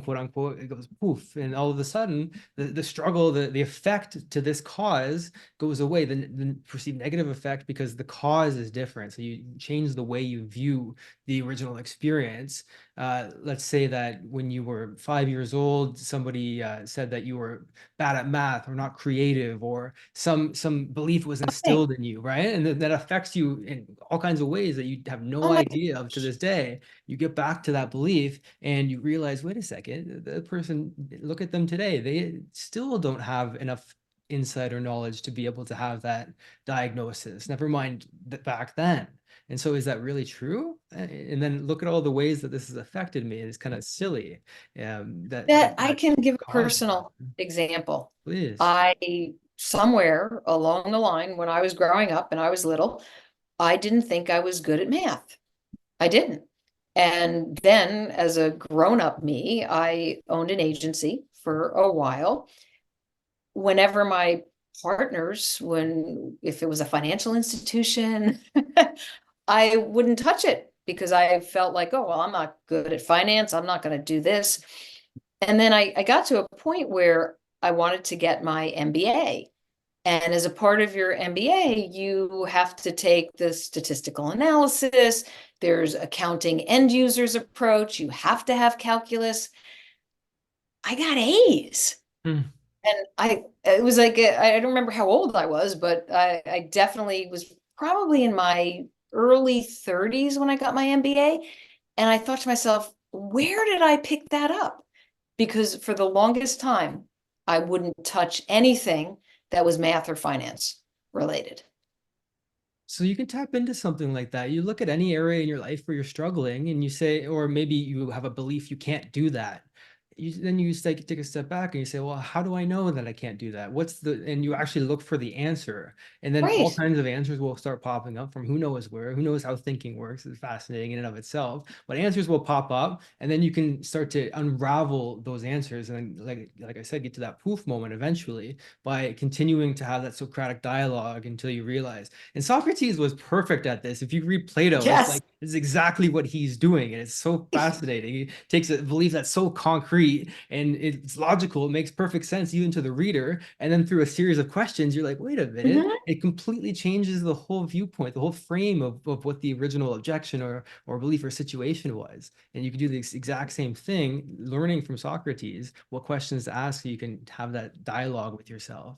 quote unquote, it goes poof, and all of a sudden, the struggle, the effect to this cause goes away, the perceived negative effect, because the cause is different. So you change the way you view the original experience. Let's say that when you were 5 years old, somebody said that you were bad at math or not creative, or some belief was right. instilled in you, right? And that affects you in all kinds of ways that you have no Oh my idea of to gosh. this day. You get back to that belief and you realize, wait a second, the person, look at them today. They still don't have enough insight or knowledge to be able to have that diagnosis, never mind that back then. And so is that really true? And then look at all the ways that this has affected me. It's kind of silly, That I that can give a caused personal that. example. Please. I, somewhere along the line when I was growing up and I was little, I didn't think I was good at math. I didn't. And then as a grown-up me, I owned an agency for a while. Whenever my partners, when if it was a financial institution, I wouldn't touch it because I felt like, oh, well, I'm not good at finance. I'm not going to do this. And then I got to a point where I wanted to get my MBA. And as a part of your MBA, you have to take the statistical analysis. There's accounting end users approach. You have to have calculus. I got A's. Hmm. And it was like, I don't remember how old I was, but I definitely was probably in my early 30s when I got my MBA. And I thought to myself, where did I pick that up? Because for the longest time, I wouldn't touch anything that was math or finance related. So you can tap into something like that. You look at any area in your life where you're struggling and you say, or maybe you have a belief you can't do that. Then you take a step back and you say, well, how do I know that I can't do that? And you actually look for the answer. And then all Right. kinds of answers will start popping up from who knows where, who knows how thinking works. It's fascinating in and of itself. But answers will pop up, and then you can start to unravel those answers. And then, like I said, get to that poof moment eventually by continuing to have that Socratic dialogue until you realize. And Socrates was perfect at this. If you read Plato, it's Yes. like it's exactly what he's doing, and it's so fascinating. He takes a belief that's so concrete and it's logical. It makes perfect sense even to the reader. And then through a series of questions, you're like, wait a minute, Mhm. it completely changes the whole viewpoint, the whole frame of what the original objection or belief or situation was. And you can do the exact same thing, learning from Socrates, what questions to ask so you can have that dialogue with yourself.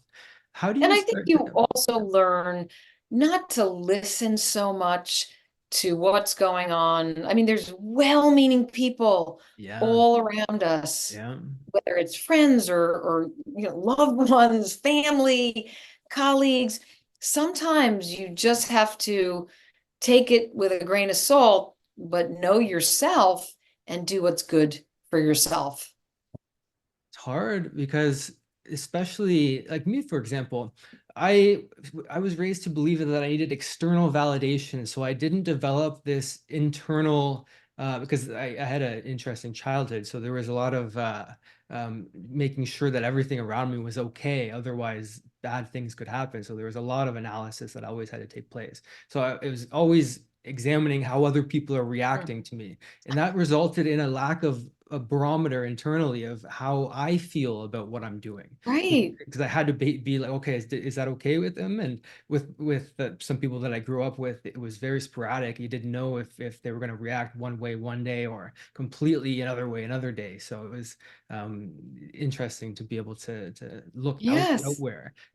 How do And you I think start you to, also learn not to listen so much to what's going on. I mean, there's well-meaning people yeah, all around us, yeah. whether it's friends or loved ones, family, colleagues. Sometimes you just have to take it with a grain of salt, but know yourself and do what's good for yourself. It's hard because, especially like me, for example, I I was raised to believe that I needed external validation, so I didn't develop this internal, because I had an interesting childhood, so there was a lot of making sure that everything around me was okay, otherwise bad things could happen. So there was a lot of analysis that always had to take place. So it was always examining how other people are Mm. reacting to me, and that resulted in a lack of a barometer internally of how I feel about what I'm doing. Right. Because I had to be like, okay, is that okay with them? And with some people that I grew up with, it was very sporadic. You didn't know if they were going to react one way one day or completely another way another day. So it was interesting to be able to look Yes.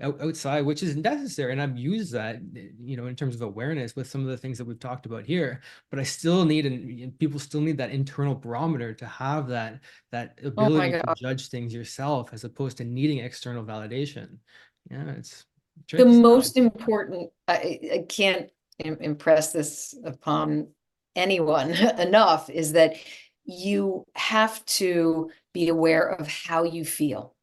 outside, which is necessary. And I've used that, in terms of awareness with some of the things that we've talked about here. But I still need, and people still need that internal barometer to have that Oh my ability to God. judge things yourself as opposed to needing external validation. Yeah, it's The tricky stuff. most important, I can't impress this upon anyone enough, is that you have to be aware of how you feel.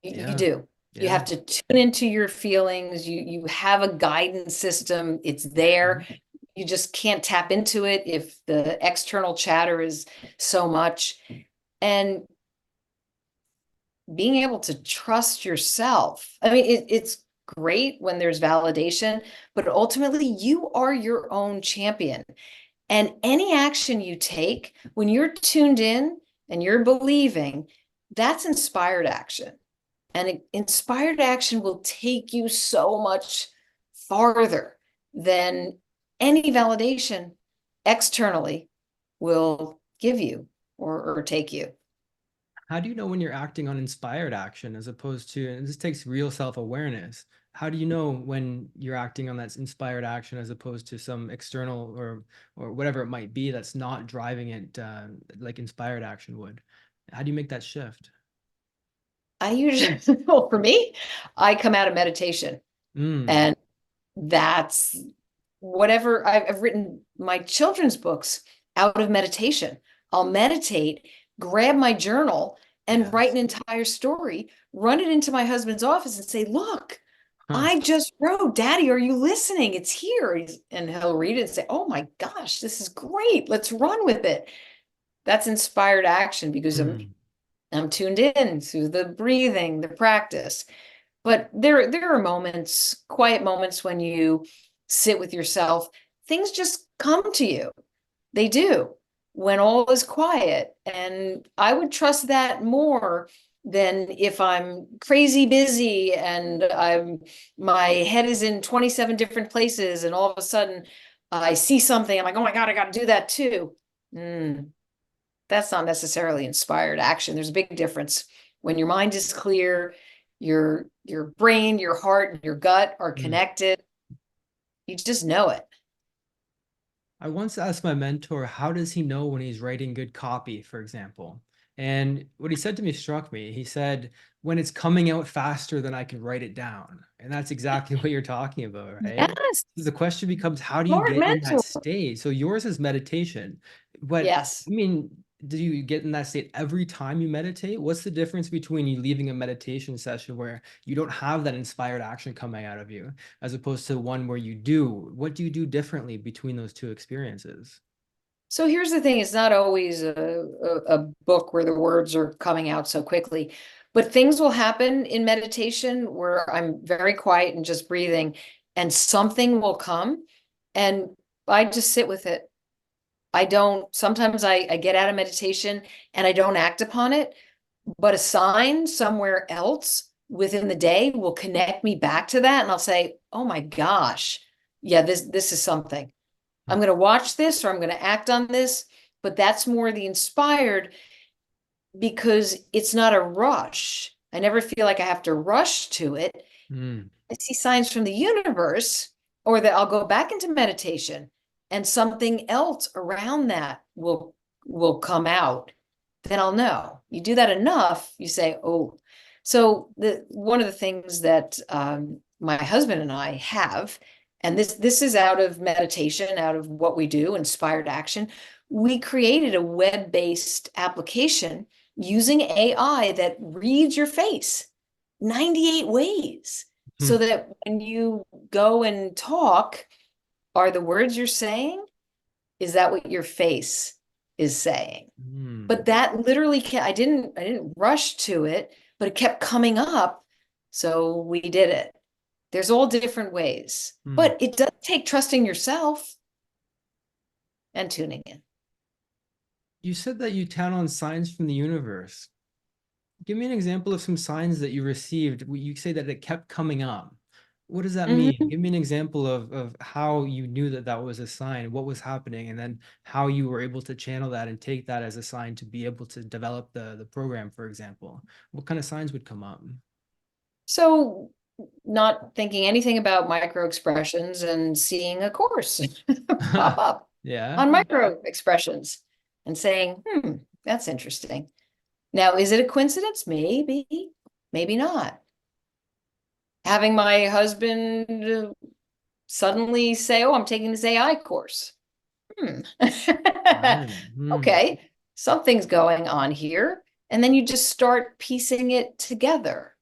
You Yeah. do. You Yeah. have to tune into your feelings. You have a guidance system. It's there. Mhm. You just can't tap into it if the external chatter is so much. And being able to trust yourself. I mean, it's great when there's validation, but ultimately you are your own champion. And any action you take, when you're tuned in and you're believing, that's inspired action. And inspired action will take you so much farther than any validation externally will give you or take you. How do you know when you're acting on inspired action as opposed to, and this takes real self-awareness. How do you know when you're acting on that inspired action as opposed to some external or whatever it might be that's not driving it like inspired action would? How do you make that shift? I usually, well, for me, I come out of meditation, Mm, and that's whatever I've written my children's books out of meditation. I'll meditate, grab my journal, and write yes. an entire story, run it into my husband's office and say, look, Huh. I just wrote, Daddy, are you listening? It's here. And he'll read it and say, oh my gosh, this is great. Let's run with it. That's inspired action because Mm, I'm tuned in through the breathing, the practice. But there are moments, quiet moments when you sit with yourself, things just come to you. They do when all is quiet. And I would trust that more than if I'm crazy busy and my head is in 27 different places and all of a sudden I see something. I'm like, oh my God, I got to do that too. Mm, that's not necessarily inspired action. There's a big difference. When your mind is clear, your brain, your heart, and your gut are mm. connected. You just know it. I once asked my mentor, how does he know when he's writing good copy, for example? And what he said to me struck me. He said, when it's coming out faster than I can write it down. And that's exactly what you're talking about, right? Yes. The question becomes, how do you Smart get in that mentor. state? So yours is meditation, but Yes. I mean, do you get in that state every time you meditate? What's the difference between you leaving a meditation session where you don't have that inspired action coming out of you, as opposed to one where you do? What do you do differently between those two experiences? So here's the thing, it's not always a book where the words are coming out so quickly, but things will happen in meditation where I'm very quiet and just breathing, and something will come, and I just sit with it. I don't, sometimes I get out of meditation and I don't act upon it, but a sign somewhere else within the day will connect me back to that. And I'll say, oh my gosh, yeah, this is something. I'm going to watch this or I'm going to act on this, but that's more the inspired because it's not a rush. I never feel like I have to rush to it. Mm, I see signs from the universe, or that I'll go back into meditation and something else around that will come out. Then I'll know. You do that enough, you say, oh. So the one of the things that my husband and I have, and this is out of meditation, out of what we do, inspired action. We created a web-based application using AI that reads your face 98 ways so mm, that when you go and talk, are the words you're saying, is that what your face is saying? mm, But that literally I didn't rush to it, but it kept coming up. So we did it. There's all different ways, mm. but it does take trusting yourself and tuning in. You said that you count on signs from the universe. Give me an example of some signs that you received. You say that it kept coming up. What does that mean? Mhm. Give me an example of how you knew that that was a sign, what was happening, and then how you were able to channel that and take that as a sign to be able to develop the program, for example. What kind of signs would come up? So not thinking anything about micro expressions and seeing a course pop up Yeah. on micro expressions and saying, that's interesting. Now, is it a coincidence? Maybe, maybe not. Having my husband suddenly say, oh, I'm taking this AI course. Hmm. Right. Hmm. Okay, something's going on here. And then you just start piecing it together.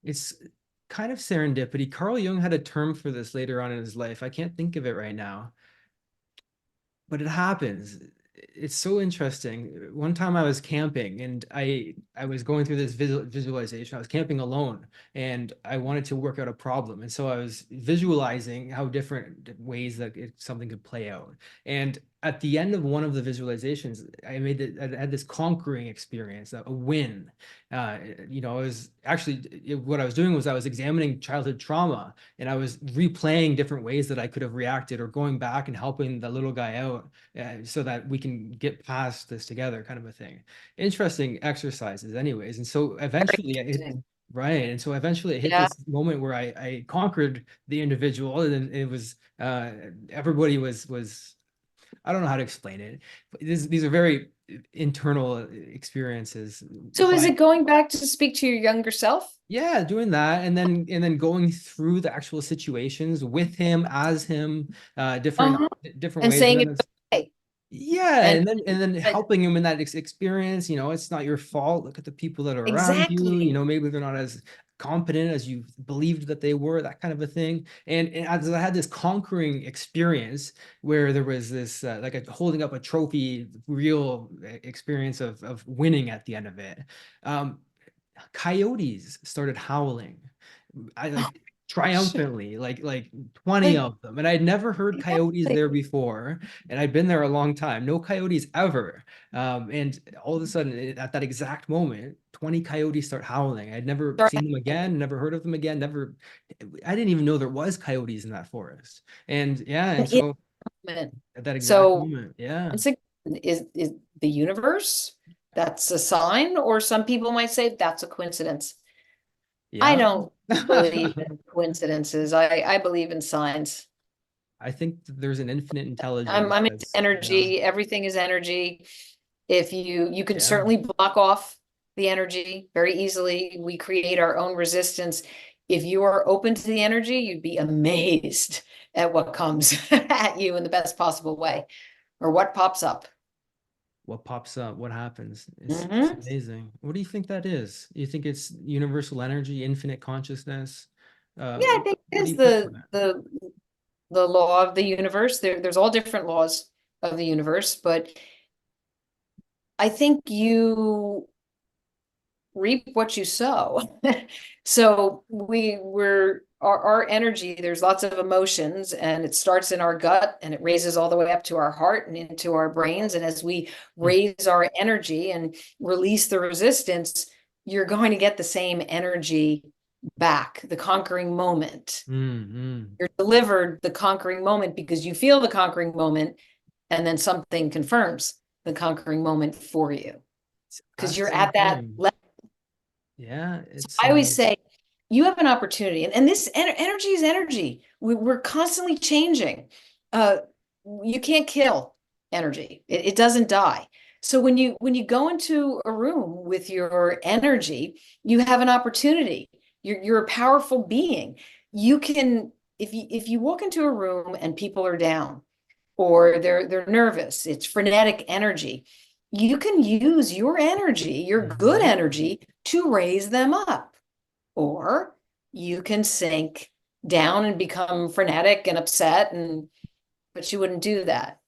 It's kind of serendipity. Carl Jung had a term for this later on in his life. I can't think of it right now, but it happens. It's so interesting. One time I was camping and I was going through this visualization. I was camping alone and I wanted to work out a problem. And so I was visualizing how different ways that something could play out. And at the end of one of the visualizations, I had this conquering experience, a win. I was actually, what I was doing was I was examining childhood trauma and I was replaying different ways that I could have reacted, or going back and helping the little guy out, so that we can get past this together, kind of a thing. Interesting exercises anyways. And so Very eventually interesting. right. And so eventually it hit Yeah. this moment where I conquered the individual, and then it was, everybody was, I don't know how to explain it, but these are very internal experiences. So is But it going back to speak to your younger self? yeah, doing that, and then going through the actual situations with him, as him, different Uh-huh. different And ways, and saying then it's it's, okay. yeah, And and then but helping him in that experience. It's not your fault. Look at the people that are around you. exactly. Maybe they're not as competent as you believed that they were. That kind of a thing. And as I had this conquering experience where there was this, like a holding up a trophy, real experience of winning at the end of it. Um, Coyotes started howling. I Oh, like gosh. triumphantly, like 20 Like, of them. And I'd never heard coyotes exactly. there before. And I'd been there a long time. No coyotes ever. And all of a sudden, at that exact moment, 20 coyotes start howling. I'd never Sorry. seen them again, never heard of them again, never. I didn't even know there was coyotes in that forest. And yeah, and In so that moment. at that exact So moment, yeah, once again, is the universe, that's a sign, or some people might say that's a coincidence. I yeah. don't believe in coincidences. I believe in signs. I think that there's an infinite I'm intelligence I'm into that's, yeah, energy. Everything is energy. If you can yeah. certainly block off the energy very easily. We create our own resistance. If you are open to the energy, you'd be amazed at what comes at you in the best possible way, or what pops up. What pops up, what happens. It's Hmm. amazing. What do you think that is? You think it's universal energy, infinite consciousness? Yeah, I think it What do is you put on it? the law of the universe. There's all different laws of the universe, but I think you reap what you sow. So our energy, there's lots of emotions, and it starts in our gut and it raises all the way up to our heart and into our brains. And as we Hmm. raise our energy and release the resistance, you're going to get the same energy back, the conquering moment. Mm-hmm. You're delivered the conquering moment because you feel the conquering moment, and then something confirms the conquering moment for you because That's you're so at that true. level. Yeah, So it's I always say you have an opportunity, and this energy is energy. We're constantly changing. Uh, you can't kill energy; it doesn't die. So when you go into a room with your energy, you have an opportunity. You're a powerful being. You can if you walk into a room and people are down or they're nervous, it's frenetic energy. You can use your energy, your good Mhm. energy, to raise them up. Or you can sink down and become frenetic and upset, and but you wouldn't do that.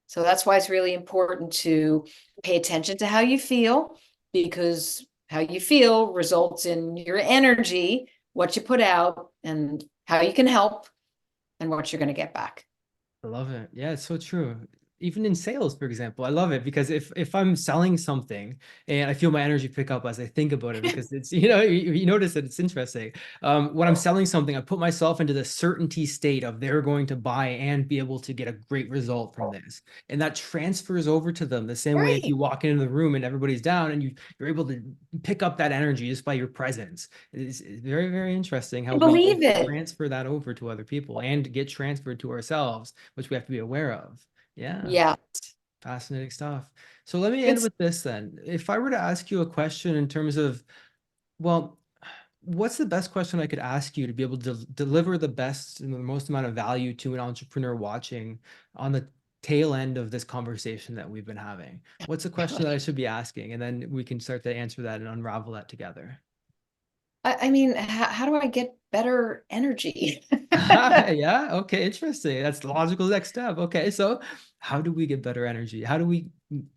So that's why it's really important to pay attention to how you feel, because how you feel results in your energy, what you put out, and how you can help, and what you're going to get back. I love it. Yeah, it's so true. Even in sales, for example, I love it because if I'm selling something and I feel my energy pick up as I think about it, because it's, you notice that it's interesting. When I'm selling something, I put myself into the certainty state of they're going to buy and be able to get a great result from this. And that transfers over to them the same way if Great. you walk into the room and everybody's down and you're able to pick up that energy just by your presence. It's very, very interesting how I we believe it. transfer that over to other people and get transferred to ourselves, which we have to be aware of. Yeah, Yeah. fascinating stuff. So let me Good. end with this then. If I were to ask you a question in terms of, well, what's the best question I could ask you to be able to deliver the best and the most amount of value to an entrepreneur watching on the tail end of this conversation that we've been having? What's the question that I should be asking? And then we can start to answer that and unravel that together. I mean, how do I get better energy? Yeah, okay, interesting. That's the logical next step. Okay, so how do we get better energy? How do we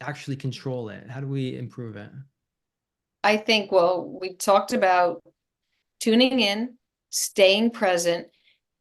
actually control it? How do we improve it? I think, well, we talked about tuning in, staying present,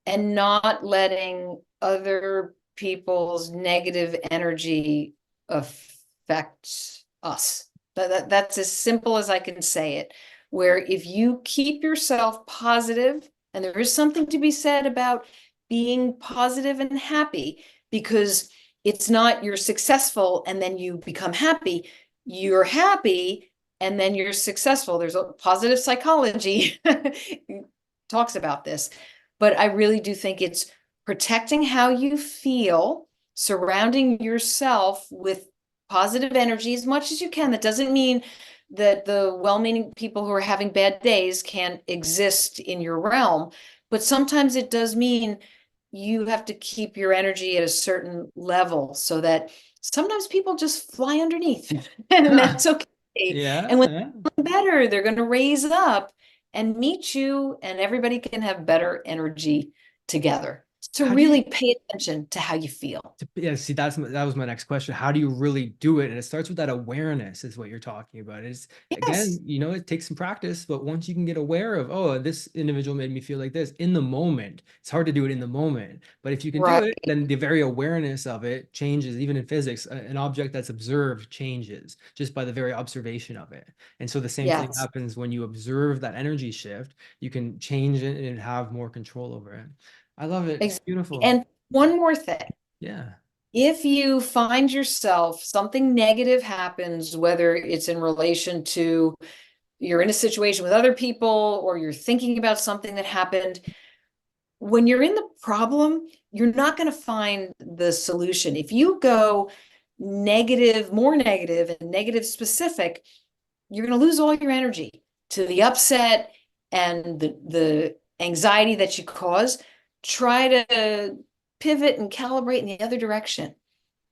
and not letting other people's negative energy affect us. That's as simple as I can say it. Where if you keep yourself positive, and there is something to be said about being positive and happy, because it's not you're successful and then you become happy, you're happy and then you're successful. There's a positive psychology talks about this, but I really do think it's protecting how you feel, surrounding yourself with positive energy as much as you can. That doesn't mean that the well-meaning people who are having bad days can't exist in your realm, but sometimes it does mean you have to keep your energy at a certain level so that sometimes people just fly underneath and that's okay. And Yeah, when yeah. they're better, they're going to raise up and meet you, and everybody can have better energy together. So How do you really pay attention to how you feel. Yeah, see, that was my next question. How do you really do it? And it starts with that awareness, is what you're talking about. It's Yes, again, it takes some practice, but once you can get aware of, oh, this individual made me feel like this in the moment, it's hard to do it in the moment. But if you can do right. it, then the very awareness of it changes. Even in physics, an object that's observed changes just by the very observation of it. And so the same thing Yes, happens when you observe that energy shift, you can change it and have more control over it. I love it. It's exactly. beautiful. And one more thing. Yeah. If you find yourself something negative happens, whether it's in relation to you're in a situation with other people or you're thinking about something that happened, when you're in the problem, you're not going to find the solution. If you go negative, more negative and negative specific, you're going to lose all your energy to the upset and the anxiety that you cause. Try to pivot and calibrate in the other direction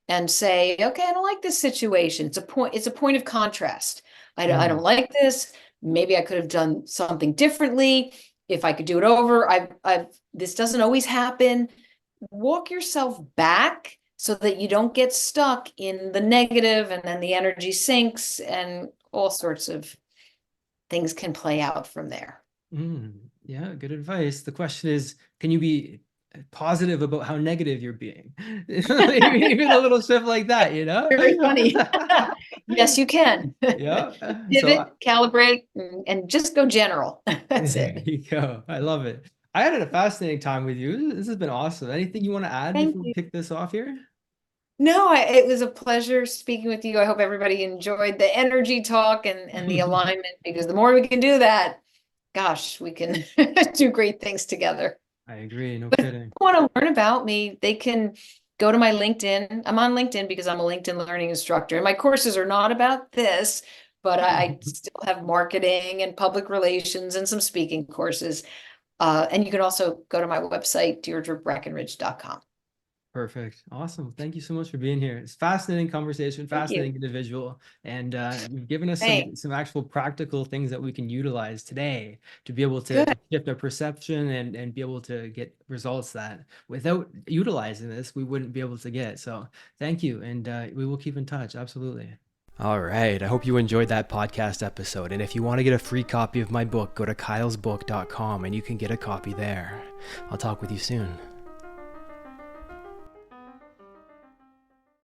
and say, okay, I don't like this situation. It's a point of contrast. I don't Mm. like this. Maybe I could have done something differently. If I could do it over, this doesn't always happen. Walk yourself back so that you don't get stuck in the negative and then the energy sinks and all sorts of things can play out from there. Yeah, good advice. The question is, can you be positive about how negative you're being? Even a little shift like that, you know? Very funny. Yes, you can. Yeah. So Pivot, calibrate, and just go general. That's there it. you go. I love it. I had a fascinating time with you. This has been awesome. Anything you want to add Thank before we you. kick this off here? No, it was a pleasure speaking with you. I hope everybody enjoyed the energy talk and the alignment, because the more we can do that, gosh, we can do great things together. I agree. No But if kidding. people want to learn about me, they can go to my LinkedIn. I'm on LinkedIn because I'm a LinkedIn learning instructor. And my courses are not about this, but I still have marketing and public relations and some speaking courses. And you can also go to my website, deirdrebreckenridge.com. Perfect. Awesome. Thank you so much for being here. It's fascinating conversation, Thank you. fascinating individual, and you've given us Hey, some actual practical things that we can utilize today to be able to good. shift our perception and be able to get results that without utilizing this, we wouldn't be able to get. So thank you, and we will keep in touch. Absolutely. All right. I hope you enjoyed that podcast episode. And if you want to get a free copy of my book, go to kylesbook.com and you can get a copy there. I'll talk with you soon.